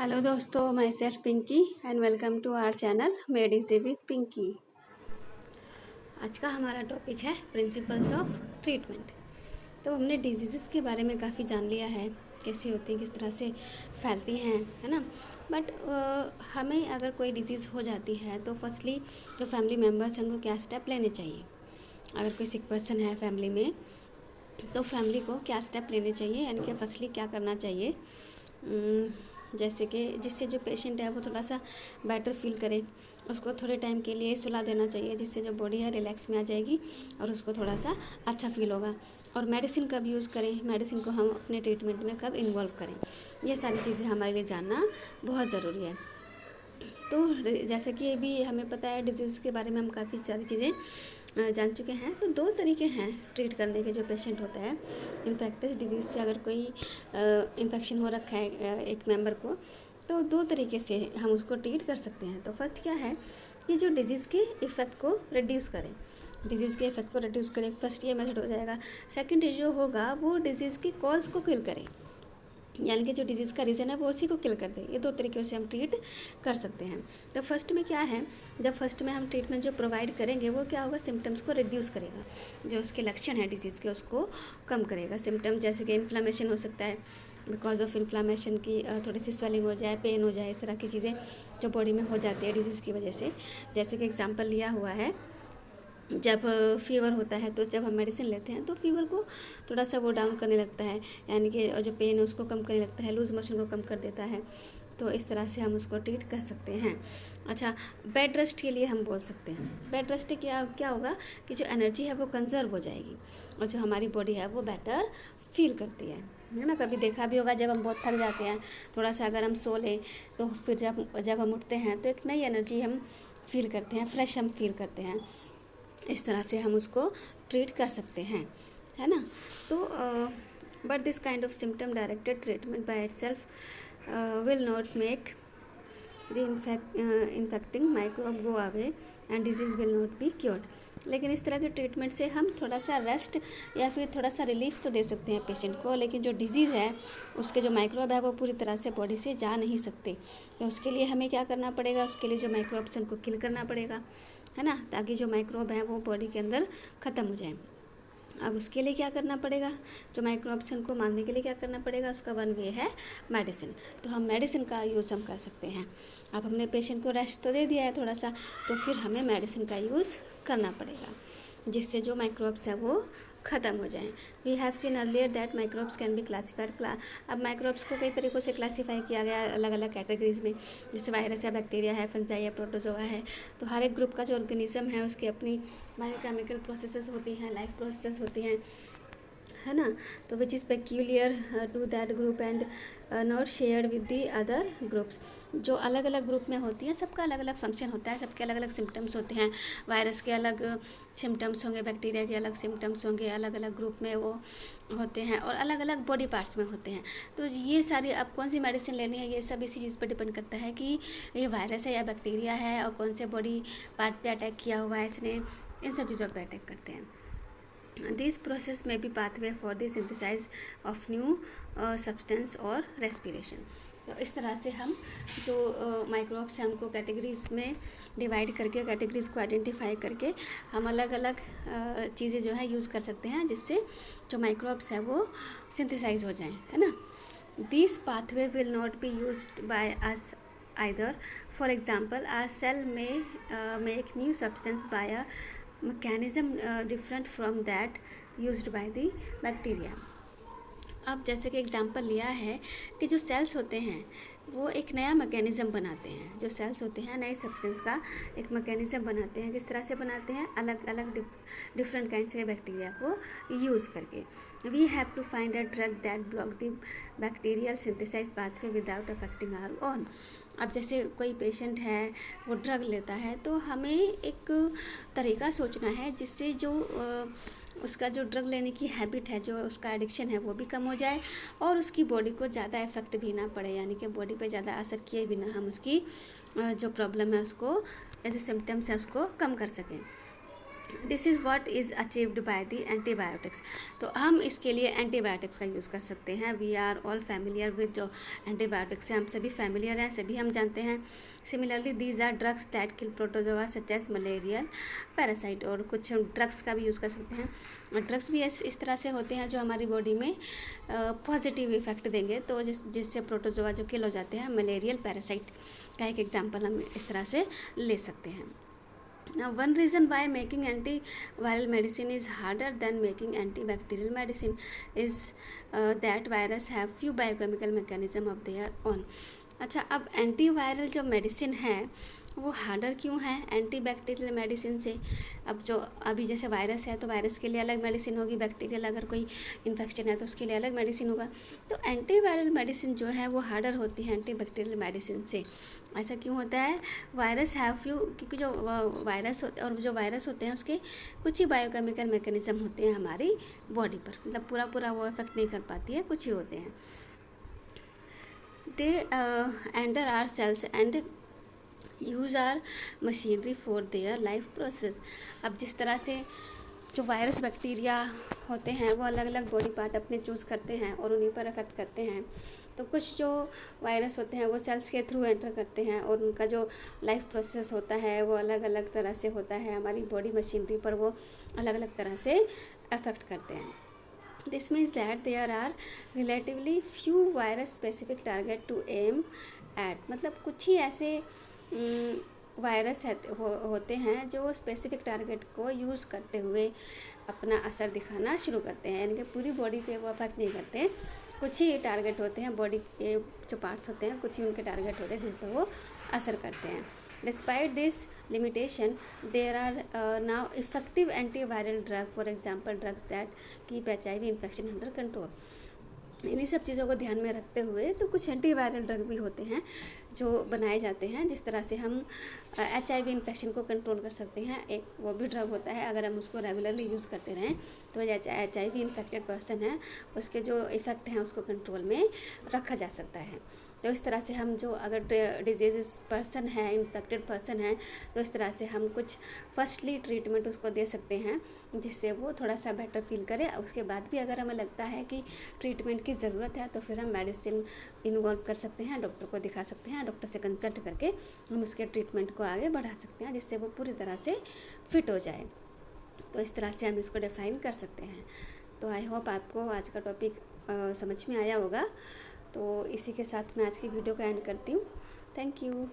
Hello दोस्तों, my self Pinky and welcome to our channel made easy with Pinky. आज का हमारा टॉपिक है प्रिंसिपल्स ऑफ ट्रीटमेंट। तो हमने डिजीज़ के बारे में काफ़ी जान लिया है, कैसी होती हैं, किस तरह से फैलती हैं, है ना। बट हमें अगर कोई डिजीज़ हो जाती है तो फर्स्टली जो फैमिली मेम्बर्स हैं उनको क्या स्टेप लेने चाहिए। अगर कोई सिक पर्सन है फैमिली में तो फैमिली को क्या स्टेप लेने चाहिए, यानी कि फर्स्टली क्या करना चाहिए, जैसे कि जिससे जो पेशेंट है वो थोड़ा सा बेटर फील करे, उसको थोड़े टाइम के लिए सुला देना चाहिए, जिससे जो बॉडी है रिलैक्स में आ जाएगी और उसको थोड़ा सा अच्छा फील होगा। और मेडिसिन कब यूज़ करें, मेडिसिन को हम अपने ट्रीटमेंट में कब इन्वॉल्व करें, ये सारी चीज़ें हमारे लिए जानना बहुत ज़रूरी है। तो जैसे कि अभी हमें पता है डिजीज़ के बारे में हम काफ़ी सारी चीज़ें जान चुके हैं। तो दो तरीके हैं ट्रीट करने के। जो पेशेंट होता है इन्फेक्टियस डिजीज़ से, अगर कोई इन्फेक्शन हो रखा है एक मेंबर को, तो दो तरीके से हम उसको ट्रीट कर सकते हैं। तो फर्स्ट क्या है कि जो डिजीज़ के इफ़ेक्ट को रिड्यूस करें, डिजीज़ के इफ़ेक्ट को रिड्यूस करें, फर्स्ट ये मेथड हो जाएगा। सेकेंड जो होगा वो डिजीज़ की कॉज को किल करे, यानी कि जो डिजीज़ का रीज़न है वो उसी को किल कर दे। ये दो तरीक़ों से हम ट्रीट कर सकते हैं। तो फर्स्ट में क्या है, जब फर्स्ट में हम ट्रीटमेंट जो प्रोवाइड करेंगे वो क्या होगा, सिम्टम्स को रिड्यूस करेगा, जो उसके लक्षण है डिजीज़ के उसको कम करेगा। सिम्टम जैसे कि इन्फ्लामेशन हो सकता है, बिकॉज ऑफ इन्फ्लामेशन की थोड़ी सी स्वेलिंग हो जाए, पेन हो जाए, इस तरह की चीज़ें जो बॉडी में हो जाती है डिजीज़ की वजह से। जैसे कि एग्जाम्पल लिया हुआ है, जब फीवर होता है तो जब हम मेडिसिन लेते हैं तो फीवर को थोड़ा सा वो डाउन करने लगता है, यानी कि जो पेन है उसको कम करने लगता है, लूज़ मोशन को कम कर देता है। तो इस तरह से हम उसको ट्रीट कर सकते हैं। अच्छा, बेड रेस्ट के लिए हम बोल सकते हैं, बेड रेस्ट क्या क्या होगा कि जो एनर्जी है वो कंजर्व हो जाएगी और जो हमारी बॉडी है वो बेटर फील करती है ना। कभी देखा भी होगा, जब हम बहुत थक जाते हैं थोड़ा सा अगर हम सो लें तो फिर जब हम उठते हैं तो एक नई एनर्जी हम फील करते हैं, फ्रेश हम फील करते हैं। इस तरह से हम उसको ट्रीट कर सकते हैं, है ना। तो but this kind of symptom directed treatment by itself will not make the infecting microbe go away and disease will not be cured. लेकिन इस तरह के ट्रीटमेंट से हम थोड़ा सा रेस्ट या फिर थोड़ा सा रिलीफ तो दे सकते हैं पेशेंट को, लेकिन जो डिजीज़ है उसके जो माइक्रोब है वो पूरी तरह से बॉडी से जा नहीं सकते। तो उसके लिए हमें क्या करना पड़ेगा, उसके लिए जो माइक्रोब्स उनको किल करना पड़ेगा, है ना, ताकि जो माइक्रोब है वो बॉडी के अंदर ख़त्म हो जाए। अब उसके लिए क्या करना पड़ेगा, जो माइक्रोब्स को मारने के लिए क्या करना पड़ेगा, उसका वन वे है मेडिसिन। तो हम मेडिसिन का यूज़ हम कर सकते हैं। अब हमने पेशेंट को रेस्ट तो दे दिया है थोड़ा सा, तो फिर हमें मेडिसिन का यूज़ करना पड़ेगा, जिससे जो माइक्रोब्स है वो ख़त्म हो जाएं। We have seen earlier that microbes can be classified. अब माइक्रोब्स को कई तरीक़ों से क्लासीफाई किया गया अलग अलग कैटेगरीज में, जैसे वायरस है, बैक्टीरिया है, फंजाई है, प्रोटोजोआ है। तो हर एक ग्रुप का जो ऑर्गेनिज्म है उसकी अपनी बायोकेमिकल प्रोसेसेस होती हैं, लाइफ प्रोसेसेस होती हैं, है ना। तो which is peculiar to that group and not shared with the other groups. जो अलग अलग ग्रुप में होती हैं सबका अलग अलग फंक्शन होता है, सबके अलग अलग सिम्टम्स होते हैं। वायरस के अलग सिम्टम्स होंगे, बैक्टीरिया के अलग सिम्टम्स होंगे, अलग अलग ग्रुप में वो होते हैं और अलग अलग बॉडी पार्ट्स में होते हैं। तो ये सारी अब कौन सी मेडिसिन लेनी है ये सब इसी चीज़ पर डिपेंड करता है कि ये वायरस है या बैक्टीरिया है और कौन से बॉडी पार्ट पे अटैक किया हुआ है इसने, इन सब चीज़ों पे अटैक करते हैं। This process may be pathway for the synthesis of new substance और respiration। तो इस तरह से हम जो माइक्रोब्स हैं हमको कैटेगरीज में डिवाइड करके, कैटेगरीज को आइडेंटिफाई करके हम अलग अलग चीज़ें जो है यूज़ कर सकते हैं, जिससे जो माइक्रोब्स है वो सिंथेसाइज हो जाएं, है ना। This pathway will not be used by us either. For example, our cell may make new substance by a mechanism different from that used by the bacteria। अब जैसे कि एग्जांपल लिया है कि जो सेल्स होते हैं वो एक नया मैकेनिज़्म बनाते हैं, जो सेल्स होते हैं नए सब्सटेंस का एक मैकेनिज़्म बनाते हैं। किस तरह से बनाते हैं, अलग अलग डिफरेंट काइंड के बैक्टीरिया को यूज़ करके। We have to find a drug that block the bacterial synthesize pathway without affecting our own. अब जैसे कोई पेशेंट है वो ड्रग लेता है तो हमें एक तरीका सोचना है जिससे जो उसका जो ड्रग लेने की हैबिट है, जो उसका एडिक्शन है वो भी कम हो जाए और उसकी बॉडी को ज़्यादा इफेक्ट भी ना पड़े, यानी कि बॉडी पे ज़्यादा असर किए बिना हम उसकी जो प्रॉब्लम है उसको, ऐसे सिम्टम्स हैं उसको कम कर सकें। This is what is achieved by the antibiotics. तो हम इसके लिए एंटीबायोटिक्स का यूज़ कर सकते हैं। We are all familiar with जो एंटीबायोटिक्स से हम सभी फैमिलियर हैं, सभी हम जानते हैं। Similarly these are drugs that kill protozoa such as malarial parasite. और कुछ ड्रग्स का भी यूज़ कर सकते हैं। ड्रग्स भी इस तरह से होते हैं जो हमारी बॉडी में पॉजिटिव इफेक्ट देंगे, तो जिससे प्रोटोजोआ जो किल हो जाते हैं। मलेरियल पैरासाइट का एक एग्जाम्पल हम इस तरह से ले सकते हैं। Now, one reason why making antiviral medicine is harder than making antibacterial medicine is that virus have few biochemical mechanism of their own. अच्छा, अब एंटीवायरल जो मेडिसिन है वो हार्डर क्यों है एंटीबैक्टीरियल मेडिसिन से? अब जो अभी जैसे वायरस है तो वायरस के लिए अलग मेडिसिन होगी, बैक्टीरियल अगर कोई इन्फेक्शन है तो उसके लिए अलग मेडिसिन होगा। तो एंटीवायरल मेडिसिन जो है वो हार्डर होती है एंटीबैक्टीरियल मेडिसिन से। ऐसा क्यों होता है? वायरस हैव फ्यू, क्योंकि जो वायरस होते और जो वायरस होते हैं उसके कुछ ही बायोकेमिकल मैकेनिज्म होते हैं हमारी बॉडी पर, मतलब पूरा वो इफेक्ट नहीं कर पाती है, कुछ ही होते हैं। They enter our cells and use our machinery for their life process। अब जिस तरह से जो वायरस बैक्टीरिया होते हैं वो अलग अलग बॉडी पार्ट अपने चूज़ करते हैं और उन्हीं पर अफेक्ट करते हैं, तो कुछ जो वायरस होते हैं वो सेल्स के थ्रू एंटर करते हैं और उनका जो लाइफ प्रोसेस होता है वो अलग अलग तरह से होता है। हमारी बॉडी मशीनरी पर वो अलग अलग तरह से अफेक्ट करते हैं। This means that there are relatively few virus specific target to aim at। मतलब कुछ ही ऐसे वायरस होते हैं जो स्पेसिफिक टारगेट को यूज़ करते हुए अपना असर दिखाना शुरू करते हैं, यानी कि पूरी बॉडी पे वो अफेक्ट नहीं करते। कुछ ही टारगेट होते हैं, बॉडी के जो पार्ट्स होते हैं कुछ ही उनके टारगेट होते हैं जिन पर वो असर करते हैं। Despite this limitation, there are now effective antiviral drug, for example, drugs that keep HIV infection under control। इन्हीं सब चीज़ों को ध्यान में रखते हुए तो कुछ एंटीवायरल ड्रग भी होते हैं जो बनाए जाते हैं, जिस तरह से हम HIV इन्फेक्शन को कंट्रोल कर सकते हैं। एक वो भी ड्रग होता है, अगर हम उसको रेगुलरली यूज़ करते रहें तो HIV इन्फेक्टेड पर्सन है उसके जो इफ़ेक्ट हैं उसको कंट्रोल में रखा जा सकता है। तो इस तरह से हम जो अगर डिजीज़ पर्सन है, इन्फेक्टेड पर्सन है, तो इस तरह से हम कुछ फर्स्टली ट्रीटमेंट उसको दे सकते हैं जिससे वो थोड़ा सा बेटर फील करे। उसके बाद भी अगर हमें लगता है कि ट्रीटमेंट की ज़रूरत है तो फिर हम मेडिसिन इन्वॉल्व कर सकते हैं, डॉक्टर को दिखा सकते हैं, डॉक्टर से कंसल्ट करके हम उसके ट्रीटमेंट को आगे बढ़ा सकते हैं जिससे वो पूरी तरह से फिट हो जाए। तो इस तरह से हम इसको डिफ़ाइन कर सकते हैं। तो आई होप आपको आज का टॉपिक समझ में आया होगा। तो इसी के साथ मैं आज की वीडियो को एंड करती हूँ। Thank you.